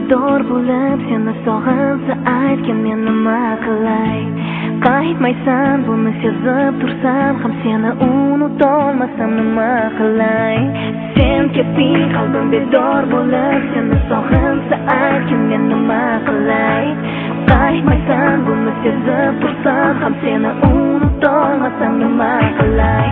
bedor bo'lib seni sog'insa aytgin men nima qilay. Qaytmaysan buni sezib tursam ham seni unutolmasam nima qilay. Sen ketding qalbim bedor bo'lib seni sog'insa aytgin men nima qilay. Qaytmaysan buni sezib tursam ham seni unutolmasam nima qilay.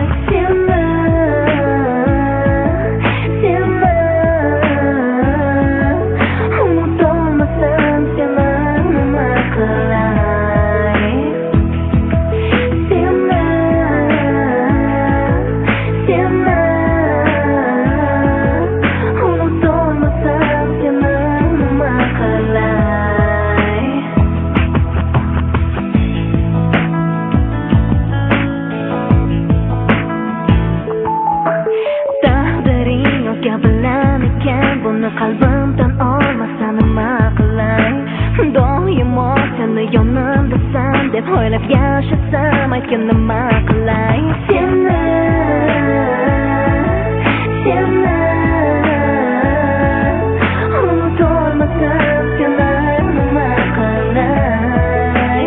Qalbimdan olmasa nima qilay. Doimo seni yonimdasan deb o'ylab yashasam aytgin nima qilay. Seni unutolmasam seni nima qilay.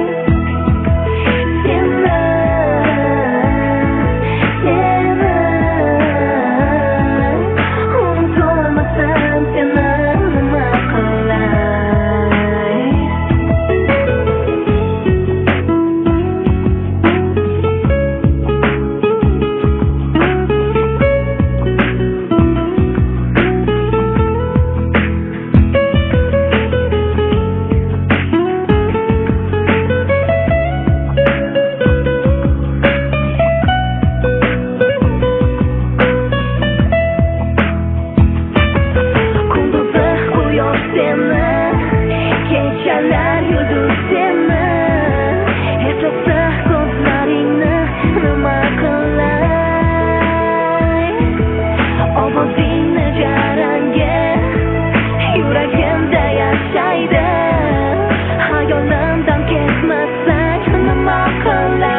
Kechalar yulduz seni eslasa ko'zlaringni nima qilay. Ovozingni jarangga yuragimda yashaydi. Hayolimdan ketmasang nima qilay.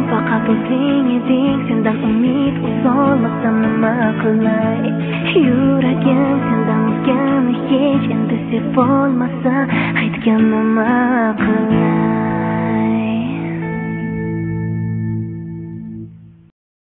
Faqat o'zing eding, sendan umid uzolmasam nima qilay. Yuragim sendan o'zgani hech endi sevib olmasa aytgan nima qilay.